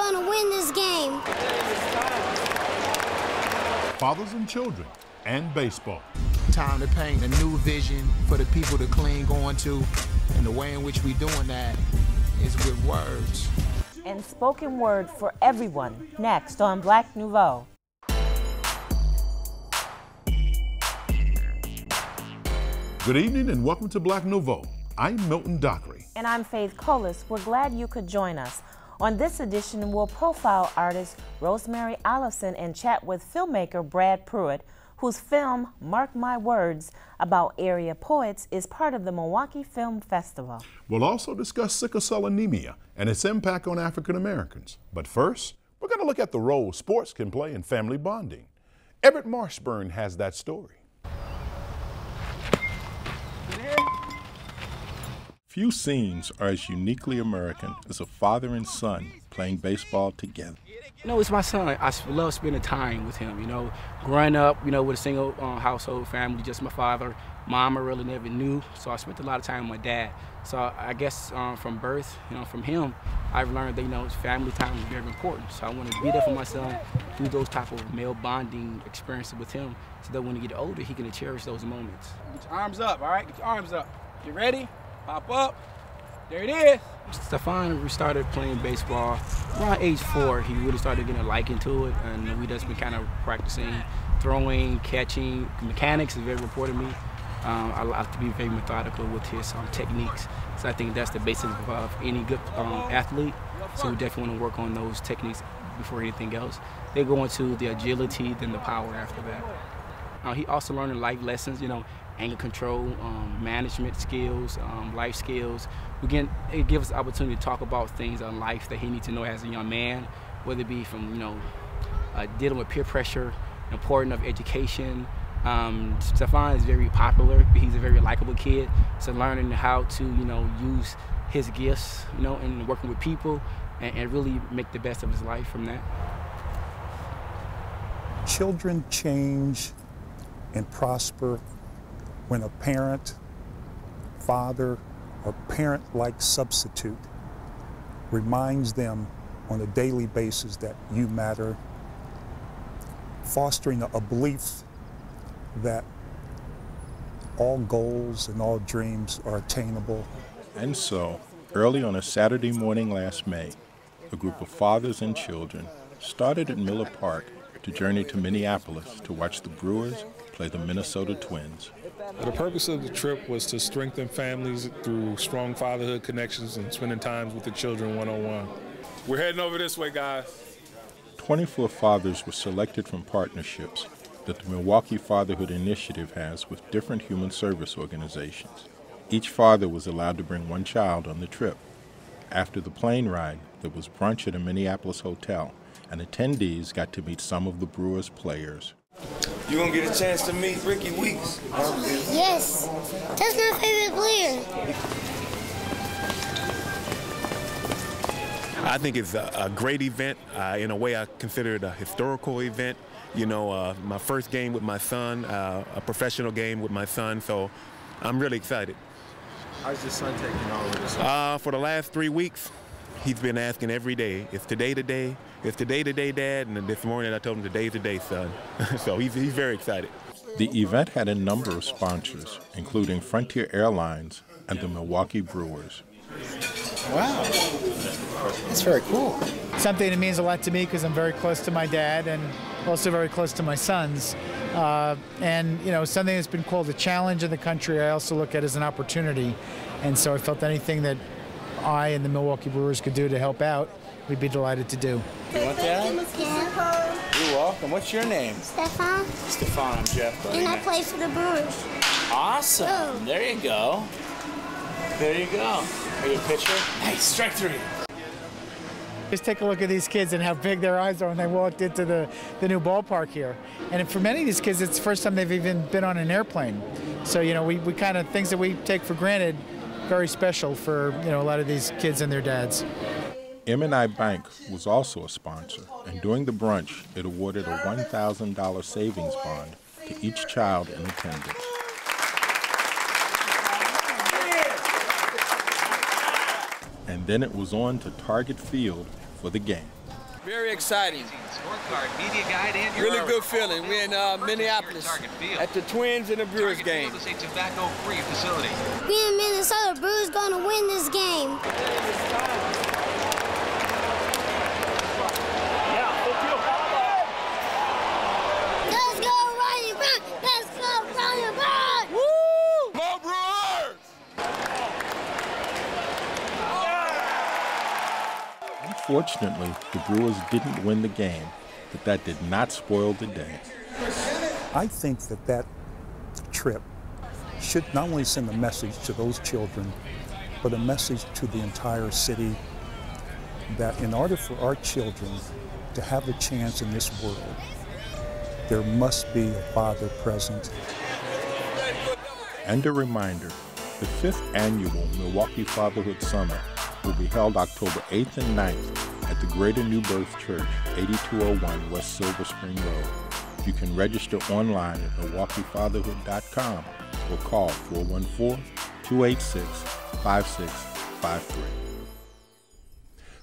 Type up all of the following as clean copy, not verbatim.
going to win this game. Fathers and children and baseball. Time to paint a new vision for the people to cling on to, and the way in which we're doing that is with words. And spoken word for everyone, next on Black Nouveau. Good evening and welcome to Black Nouveau. I'm Milton Dockery. And I'm Faithe. We're glad you could join us. On this edition, we'll profile artist Rosemary Ollison and chat with filmmaker Brad Pruitt, whose film, Mark My Words, about area poets is part of the Milwaukee Film Festival. We'll also discuss sickle cell anemia and its impact on African Americans. But first, we're going to look at the role sports can play in family bonding. Everett Marshburn has that story. Few scenes are as uniquely American as a father and son playing baseball together. You know, it's my son. I love spending time with him, you know. Growing up, you know, with a single household family, just my father. Mom I really never knew, so I spent a lot of time with my dad. So I guess from birth, you know, from him, I've learned that, you know, family time is very important. So I want to be there for my son, do those type of male bonding experiences with him, so that when he get older, he can cherish those moments. Get your arms up, all right? Get your arms up. You ready? Pop up. There it is. Stefan, we started playing baseball around age 4. He really started getting a liking to it, and we just been kind of practicing throwing, catching. Mechanics is very important to me. I like to be very methodical with his techniques. So I think that's the basis of any good athlete. So we definitely want to work on those techniques before anything else. They go into the agility, then the power after that. He also learning life lessons, you know, anger control, management skills, life skills. It gives us opportunity to talk about things in life that he needs to know as a young man, whether it be from, you know, dealing with peer pressure, importance of education. Stefan is very popular. He's a very likable kid. So learning how to, you know, use his gifts, you know, and working with people and really make the best of his life from that. Children change and prosper when a parent, father, or parent-like substitute reminds them on a daily basis that you matter, fostering a belief that all goals and all dreams are attainable. And so, early on a Saturday morning last May, a group of fathers and children started at Miller Park to journey to Minneapolis to watch the Brewers play the Minnesota Twins. The purpose of the trip was to strengthen families through strong fatherhood connections and spending time with the children one-on-one. We're heading over this way, guys. 24 fathers were selected from partnerships that the Milwaukee Fatherhood Initiative has with different human service organizations. Each father was allowed to bring one child on the trip. After the plane ride, there was brunch at a Minneapolis hotel, and attendees got to meet some of the Brewers' players. You gonna get a chance to meet Ricky Weeks? Yes, that's my favorite player. I think it's a great event. In a way, I consider it a historical event. You know, my first game with my son, a professional game with my son, so I'm really excited. How's your son taking all of this? For the last 3 weeks, he's been asking every day, "Is today the day? Is today the day, Dad?" And this morning I told him, "Today's the day, son." So he's very excited. The event had a number of sponsors, including Frontier Airlines and the Milwaukee Brewers. Wow, that's very cool. Something that means a lot to me because I'm very close to my dad and also very close to my sons. And, you know, something that's been called a challenge in the country, I also look at as an opportunity. And so I felt anything that I and the Milwaukee Brewers could do to help out, we'd be delighted to do. You want that? You're welcome. What's your name? Stefan. Stefan, I'm Jeff. Buddy. And I play for the Brewers. Awesome. Oh. There you go. There you go. Are you a pitcher? Nice. Strike 3. Just take a look at these kids and how big their eyes are when they walked into the new ballpark here. And for many of these kids, it's the first time they've even been on an airplane. So, you know, we kind of, things that we take for granted, very special for, you know, a lot of these kids and their dads. M&I Bank was also a sponsor, and during the brunch, it awarded a $1,000 savings bond to each child in attendance. And then it was on to Target Field for the game. Very exciting. Really good feeling. We're in Minneapolis at the Twins and the Brewers game. Me and Minnesota Brewers gonna win this game. Let's go, Ryan Brown! Let's go, Ryan Brown! Woo! Go Brewers! Unfortunately, the Brewers didn't win the game, but that did not spoil the day. I think that trip should not only send a message to those children, but a message to the entire city that in order for our children to have a chance in this world, there must be a father present. And a reminder, the 5th annual Milwaukee Fatherhood Summit will be held October 8th and 9th at the Greater New Birth Church, 8201 West Silver Spring Road. You can register online at MilwaukeeFatherhood.com or call 414-286-5653.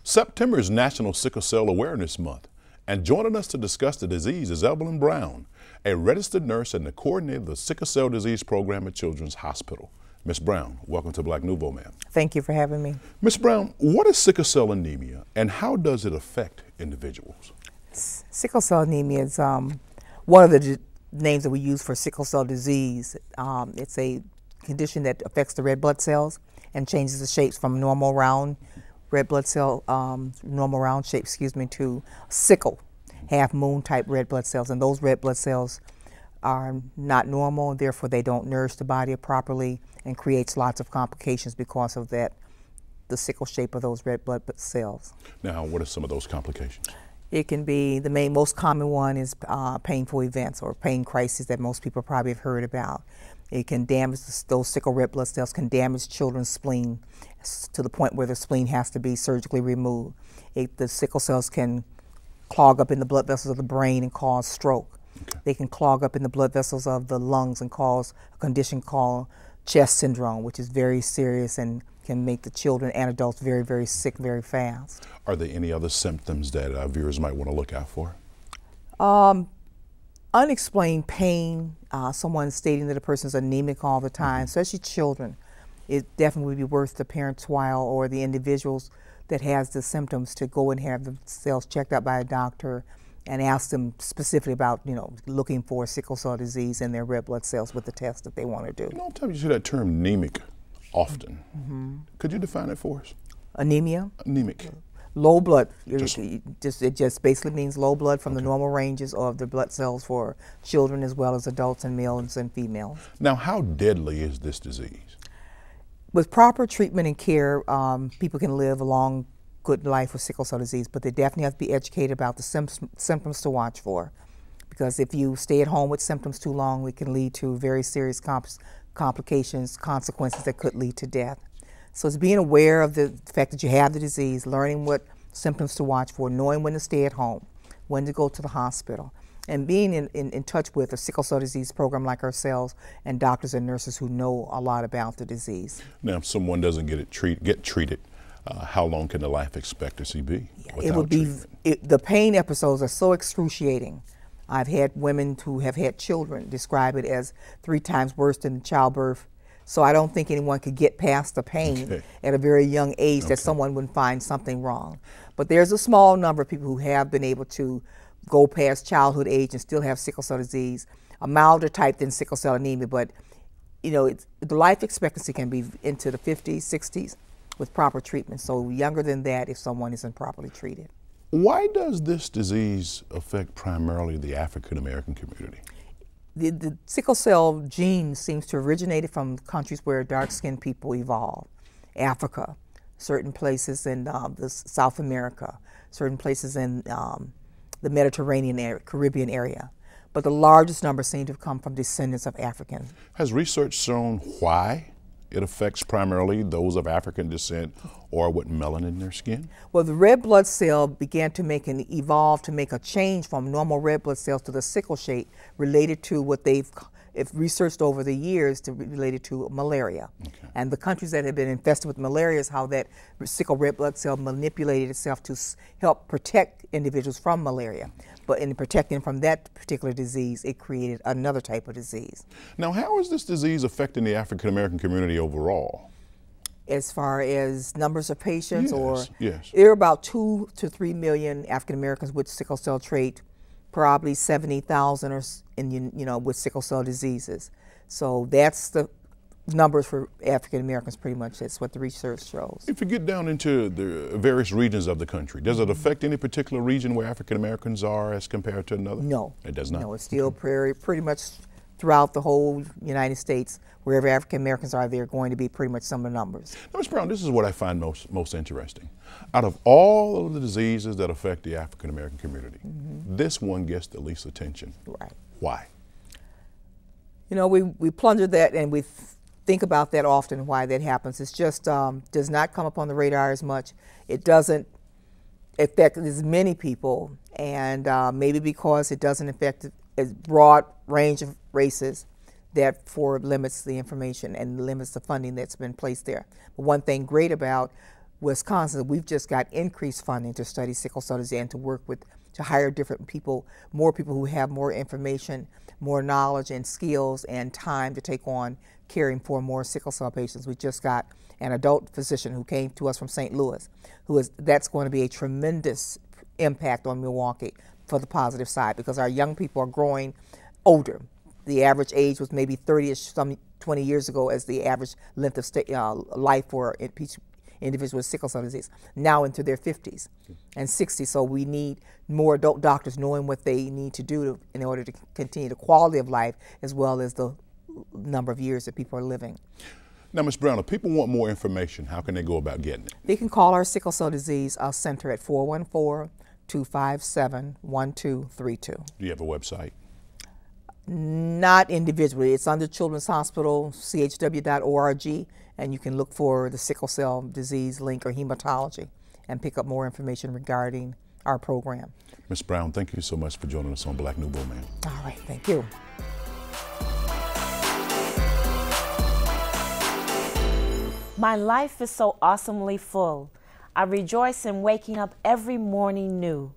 September is National Sickle Cell Awareness Month, and joining us to discuss the disease is Evelyn Brown, a registered nurse and the coordinator of the Sickle Cell Disease Program at Children's Hospital. Ms. Brown, welcome to Black Nouveau, ma'am. Thank you for having me. Ms. Brown, what is sickle cell anemia and how does it affect individuals? Sickle cell anemia is one of the names that we use for sickle cell disease. It's a condition that affects the red blood cells and changes the shapes from normal round red blood cell, normal round shape, to sickle, half moon type red blood cells. And those red blood cells are not normal, and therefore they don't nourish the body properly and creates lots of complications because of that, the sickle shape of those red blood cells. Now, what are some of those complications? It can be, the most common one is painful events or pain crises that most people probably have heard about. It can damage, those sickle red blood cells can damage children's spleen to the point where the spleen has to be surgically removed. The sickle cells can clog up in the blood vessels of the brain and cause stroke. Okay. They can clog up in the blood vessels of the lungs and cause a condition called chest syndrome, which is very serious and can make the children and adults very, very sick very fast. Are there any other symptoms that our viewers might want to look out for? Unexplained pain, someone stating that a person's anemic all the time, especially children. It definitely would be worth the parents' while or the individuals that has the symptoms to go and have the cells checked out by a doctor and ask them specifically about, looking for sickle cell disease in their red blood cells with the test that they want to do. Sometimes you see that term anemic often. Could you define it for us? Anemia? Anemic. Low blood. It just basically means low blood from the normal ranges of the blood cells for children as well as adults and males and females. Now, how deadly is this disease? With proper treatment and care, people can live a long, good life with sickle cell disease, but they definitely have to be educated about the symptoms to watch for. Because if you stay at home with symptoms too long, it can lead to very serious complications, consequences that could lead to death. So it's being aware of the fact that you have the disease, learning what symptoms to watch for, knowing when to stay at home, when to go to the hospital, and being in touch with a sickle cell disease program like ourselves and doctors and nurses who know a lot about the disease. Now, if someone doesn't get treated, how long can the life expectancy be? It would be, the pain episodes are so excruciating. I've had women who have had children describe it as 3 times worse than childbirth. So I don't think anyone could get past the pain at a very young age that someone would find something wrong. But there's a small number of people who have been able to go past childhood age and still have sickle cell disease, a milder type than sickle cell anemia, but the life expectancy can be into the 50s, 60s with proper treatment. So younger than that if someone isn't properly treated. Why does this disease affect primarily the African American community? The sickle cell gene seems to originate from countries where dark-skinned people evolved. Africa, certain places in South America, certain places in the Mediterranean area, Caribbean area. But the largest number seem to have come from descendants of Africans. Has research shown why it affects primarily those of African descent or with melanin in their skin? Well, the red blood cell began to evolve to make a change from normal red blood cells to the sickle shape related to what they've If researched over the years related to malaria. Okay. And the countries that have been infested with malaria is how that sickle red blood cell manipulated itself to help protect individuals from malaria. But in protecting from that particular disease, it created another type of disease. Now, how is this disease affecting the African American community overall? As far as numbers of patients, yes. There are about 2 to 3 million African Americans with sickle cell trait, probably 70,000 with sickle cell diseases. So that's the numbers for African Americans, pretty much. That's what the research shows. If you get down into the various regions of the country, does it affect any particular region where African Americans are as compared to another? No. It does not? No, it's still pretty much throughout the whole United States. Wherever African Americans are, they're going to be pretty much some of the numbers. Now, Ms. Brown, this is what I find most interesting. Out of all of the diseases that affect the African American community, this one gets the least attention. Right. Why? You know, we plunder that and we think about that often, why that happens. It's just does not come up on the radar as much. It doesn't affect as many people, and maybe because it doesn't affect a broad range of races, that limits the information and limits the funding that's been placed there. But one thing great about Wisconsin, we've just got increased funding to study sickle cell disease and to work with, to hire different people, more people who have more information, more knowledge and skills and time to take on caring for more sickle cell patients. We just got an adult physician who came to us from St. Louis, that's going to be a tremendous impact on Milwaukee for the positive side, because our young people are growing older. The average age was maybe 30-ish, some 20 years ago as the average length of life for individuals with sickle cell disease, now into their 50s and 60s. So we need more adult doctors knowing what they need to do in order to continue the quality of life as well as the number of years that people are living. Now, Ms. Brown, if people want more information, how can they go about getting it? They can call our sickle cell disease center at 414-257-1232. Do you have a website? Not individually. It's under Children's Hospital, chw.org, and you can look for the sickle cell disease link or hematology and pick up more information regarding our program. Ms. Brown, thank you so much for joining us on Black Nouveau, ma'am. All right, thank you. My life is so awesomely full. I rejoice in waking up every morning new.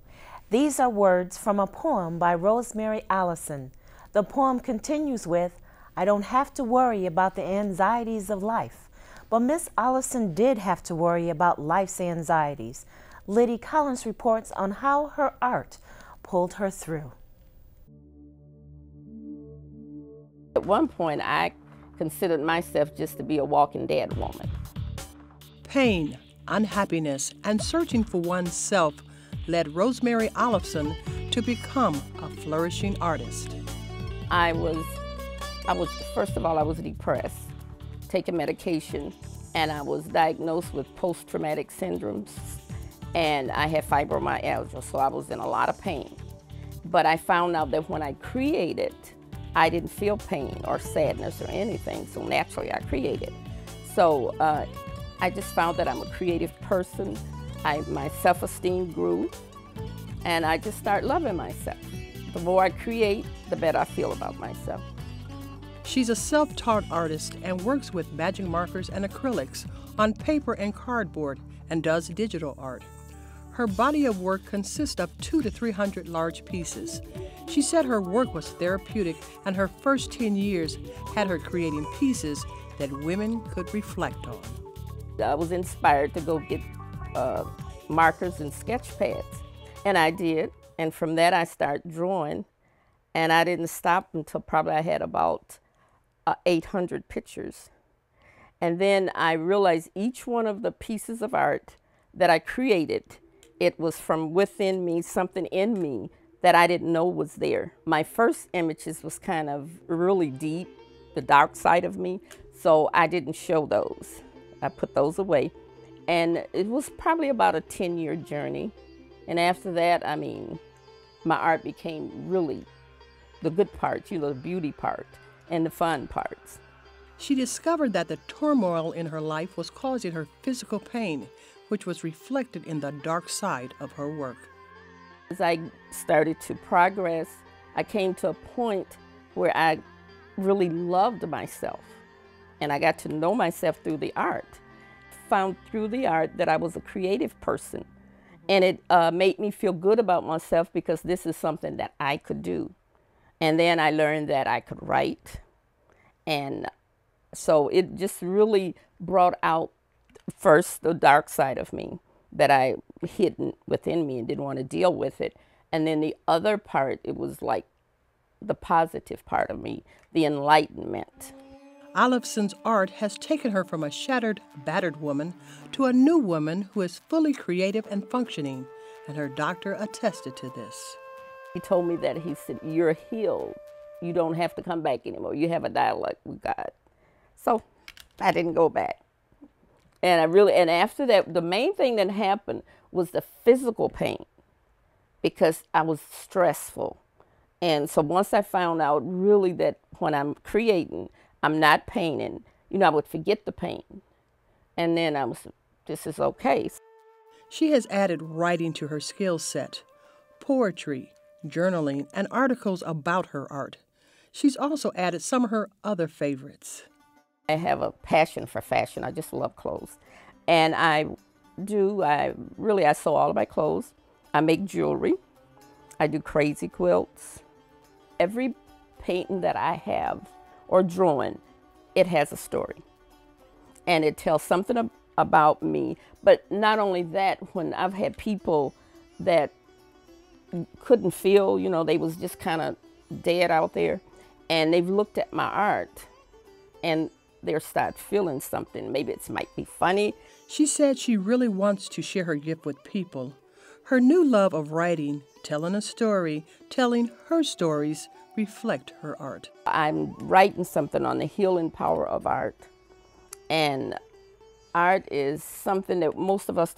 These are words from a poem by Rosemary Ollison. The poem continues with, I don't have to worry about the anxieties of life. But Miss Ollison did have to worry about life's anxieties. Liddy Collins reports on how her art pulled her through. At one point, I considered myself just to be a walking dead woman. Pain, unhappiness, and searching for oneself led Rosemary Ollison to become a flourishing artist. I was first of all, I was depressed, taking medication, and I was diagnosed with post-traumatic syndromes, and I had fibromyalgia, so I was in a lot of pain. But I found out that when I created, I didn't feel pain or sadness or anything, so naturally I created. So I just found that I'm a creative person. My self-esteem grew, and I just started loving myself. The more I create, the better I feel about myself. She's a self-taught artist and works with magic markers and acrylics on paper and cardboard and does digital art. Her body of work consists of 200 to 300 large pieces. She said her work was therapeutic, and her first 10 years had her creating pieces that women could reflect on. I was inspired to go get markers and sketch pads, and I did. And from that, I started drawing, and I didn't stop until probably I had about 800 pictures. And then I realized each one of the pieces of art that I created, it was from within me, something in me that I didn't know was there. My first images was kind of really deep, the dark side of me, so I didn't show those. I put those away. And it was probably about a 10-year journey. And after that, I mean, my art became really the good parts, you know, the beauty part and the fun parts. She discovered that the turmoil in her life was causing her physical pain, which was reflected in the dark side of her work. As I started to progress, I came to a point where I really loved myself, and I got to know myself through the art. Found through the art that I was a creative person, and it made me feel good about myself because this is something that I could do. And then I learned that I could write, and so it just really brought out first the dark side of me that I hidden within me and didn't want to deal with it. And then the other part, it was like the positive part of me, the enlightenment. Ollison's art has taken her from a shattered, battered woman to a new woman who is fully creative and functioning, and her doctor attested to this. He told me that, he said, "You're healed. You don't have to come back anymore. You have a dialogue with God." So I didn't go back. And after that, the main thing that happened was the physical pain, because I was stressful. And so once I found out really that when I'm creating, I'm not painting, you know, I would forget the pain. And then I was, this is okay. She has added writing to her skill set, poetry, journaling, and articles about her art. She's also added some of her other favorites. I have a passion for fashion. I just love clothes. And I sew all of my clothes. I make jewelry. I do crazy quilts. Every painting that I have or drawing, it has a story. And it tells something about me. But not only that, when I've had people that couldn't feel, you know, they was just kind of dead out there, and they've looked at my art and they'll start feeling something. Maybe it might be funny. She said she really wants to share her gift with people. Her new love of writing, telling a story, telling her stories, reflect her art. I'm writing something on the healing power of art. And art is something that most of us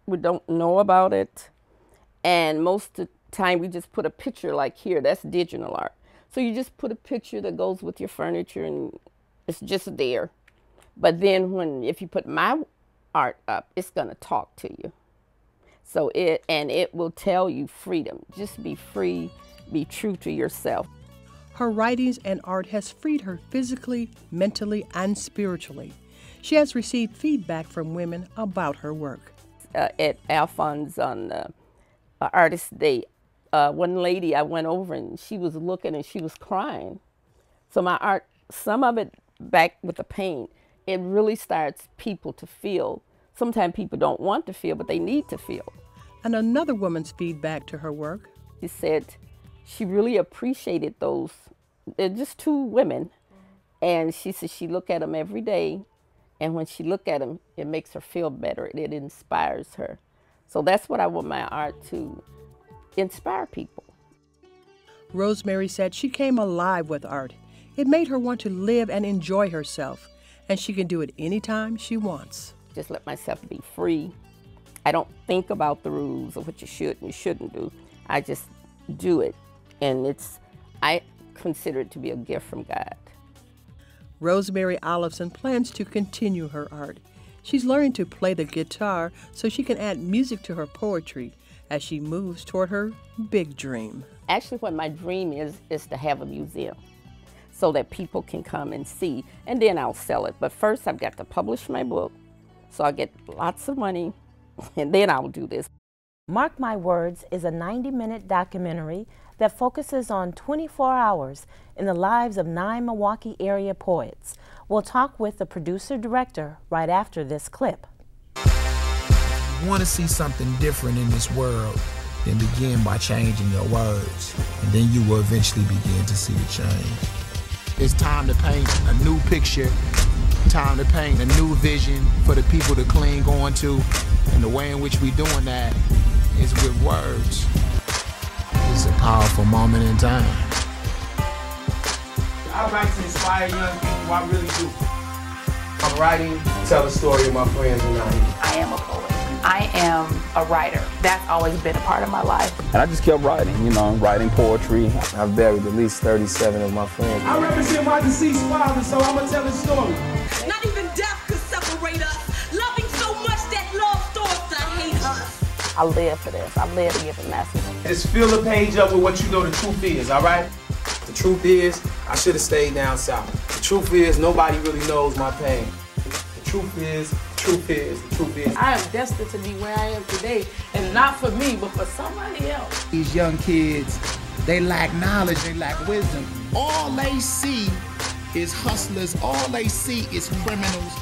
we don't know about it. And most of the time we just put a picture like here, that's digital art. So you just put a picture that goes with your furniture and it's just there. But then if you put my art up, it's gonna talk to you. So it will tell you freedom. Just be free, be true to yourself. Her writings and art has freed her physically, mentally, and spiritually. She has received feedback from women about her work. At Alphonse on Artist Day, one lady I went over and she was looking and she was crying. So my art, some of it back with the pain, it really starts people to feel. Sometimes people don't want to feel, but they need to feel. And another woman's feedback to her work. She said she really appreciated those. They're just two women. And she said she look at them every day. And when she look at them, it makes her feel better. It inspires her. So that's what I want my art to inspire people. Rosemary said she came alive with art. It made her want to live and enjoy herself. And she can do it anytime she wants. Just let myself be free. I don't think about the rules of what you should and shouldn't do. I just do it. And I consider it to be a gift from God. Rosemary Ollison plans to continue her art. She's learning to play the guitar so she can add music to her poetry as she moves toward her big dream. Actually, what my dream is to have a museum so that people can come and see, and then I'll sell it. But first, I've got to publish my book, so I'll get lots of money, and then I'll do this. Mark My Words is a 90-minute documentary that focuses on 24 hours in the lives of 9 Milwaukee area poets. We'll talk with the producer-director right after this clip. You want to see something different in this world, then begin by changing your words, and then you will eventually begin to see the change. It's time to paint a new picture, time to paint a new vision for the people to cling on to, and the way in which we're doing that is with words. It's a powerful moment in time. I write to inspire young people, I really do. I'm writing to tell the story of my friends and I am a poet. I am a writer. That's always been a part of my life. And I just kept writing, writing poetry. I've buried at least 37 of my friends. I represent my deceased father, so I'm going to tell his story. Not even death could separate us. Loving so much that love starts to hate us. I live for this. I live to give a message. Just fill the page up with what you know the truth is, all right? To The truth is, I should have stayed down south. The truth is, nobody really knows my pain. The truth is, the truth is, the truth is. I am destined to be where I am today, and not for me, but for somebody else. These young kids, they lack knowledge, they lack wisdom. All they see is hustlers, all they see is criminals.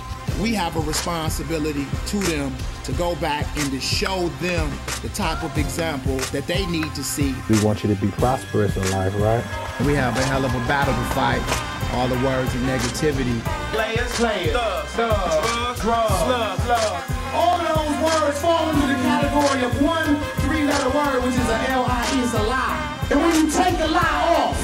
We have a responsibility to them to go back and to show them the type of example that they need to see. We want you to be prosperous in life, right? We have a hell of a battle to fight. All the words of negativity. Players, thugs, drugs, slugs. All of those words fall into the category of one three-letter word, which is a L-I-E, it's a lie. And when you take the lie off,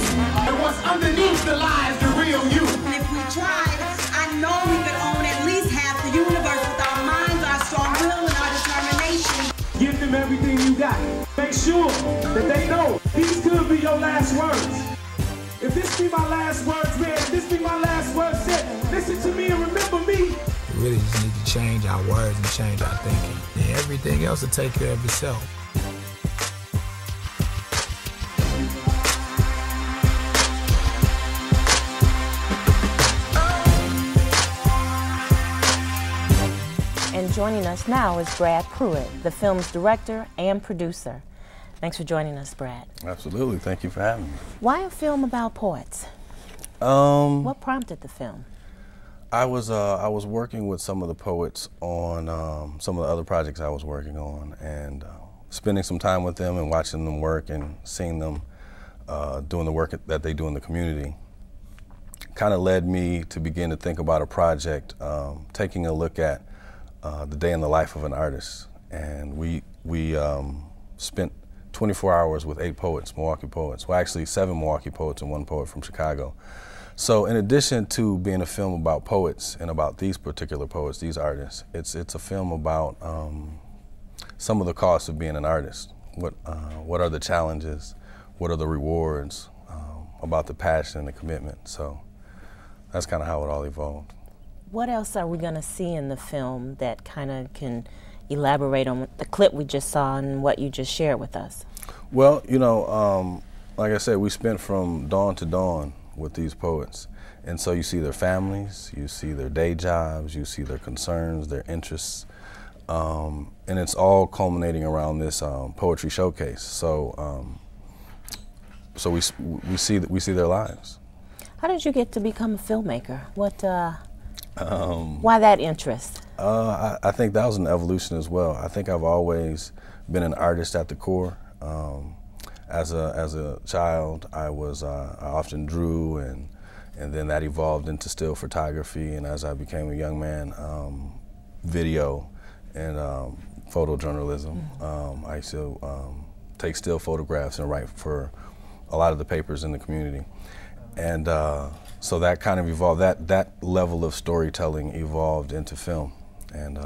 and what's underneath the lie is the real you. And if we tried, I know we could own at least half the universe with our minds, our strong will, and our determination. Give them everything you got. Make sure that they know these could be your last words. If this be my last words, man, if this be my last words said, listen to me and remember me. We really just need to change our words and change our thinking. And everything else will take care of itself. And joining us now is Brad Pruitt, the film's director and producer. Thanks for joining us, Brad. Absolutely. Thank you for having me. Why a film about poets? What prompted the film? I was working with some of the poets on some of the other projects I was working on, and spending some time with them and watching them work and seeing them doing the work that they do in the community kind of led me to begin to think about a project, taking a look at the day in the life of an artist. And we spent 24 hours with 8 poets, Milwaukee poets. Well, actually 7 Milwaukee poets and 1 poet from Chicago. So in addition to being a film about poets and about these particular poets, these artists, it's a film about some of the costs of being an artist. What are the challenges? What are the rewards? About the passion and the commitment. So that's kind of how it all evolved. What else are we going to see in the film that kind of can elaborate on the clip we just saw and what you just shared with us? Well, you know, like I said, we spent from dawn to dawn with these poets. And so you see their families, you see their day jobs, you see their concerns, their interests. And it's all culminating around this poetry showcase. So so we see their lives. How did you get to become a filmmaker? Why that interest? I think that was an evolution as well. I think I've always been an artist at the core. As a child, I often drew, and then that evolved into still photography. And as I became a young man, video and photojournalism. I used to take still photographs and write for a lot of the papers in the community. And so that kind of evolved, that level of storytelling evolved into film. And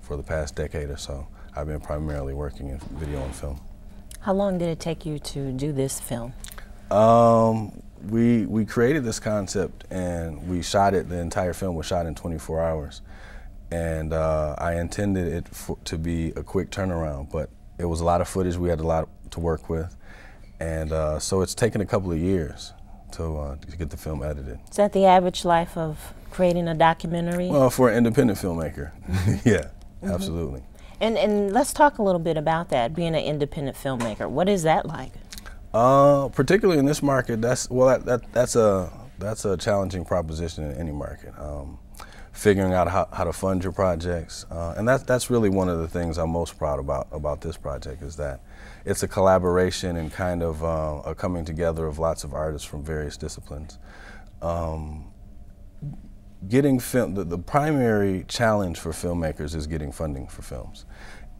for the past decade or so, I've been primarily working in video and film. How long did it take you to do this film? We created this concept and we shot it, the entire film was shot in 24 hours. And I intended it to be a quick turnaround, but it was a lot of footage, we had a lot to work with. And so it's taken a couple of years to get the film edited. Is that the average life of creating a documentary? Well, for an independent filmmaker, yeah, absolutely. And let's talk a little bit about that, being an independent filmmaker. What is that like? Particularly in this market, that's a challenging proposition in any market. Figuring out how to fund your projects, and that's really one of the things I'm most proud about this project, is that it's a collaboration and kind of a coming together of lots of artists from various disciplines. Getting film, the primary challenge for filmmakers is getting funding for films.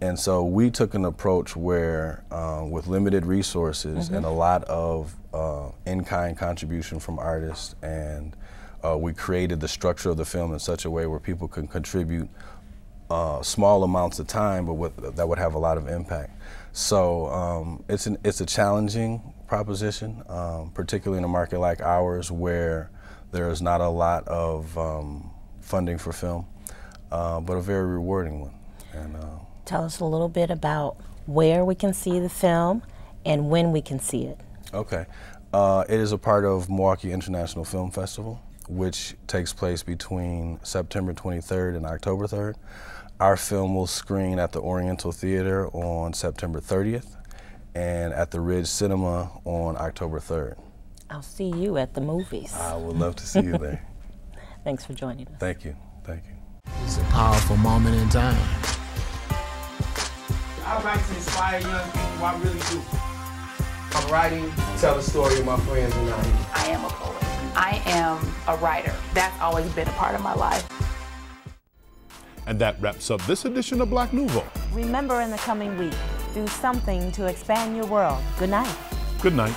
And so we took an approach where, with limited resources and a lot of in-kind contribution from artists, and we created the structure of the film in such a way where people can contribute small amounts of time, but that would have a lot of impact. So it's a challenging proposition, particularly in a market like ours where there's not a lot of funding for film, but a very rewarding one. And, tell us a little bit about where we can see the film and when we can see it. Okay. It is a part of Milwaukee International Film Festival, which takes place between September 23rd and October 3rd. Our film will screen at the Oriental Theater on September 30th and at the Ridge Cinema on October 3rd. I'll see you at the movies. I would love to see you there. Thanks for joining us. Thank you. Thank you. It's a powerful moment in time. I like to inspire young people, I really do. I'm writing to tell the story of my friends and I am a poet. I am a writer. That's always been a part of my life. And that wraps up this edition of Black Nouveau. Remember, in the coming week, do something to expand your world. Good night. Good night.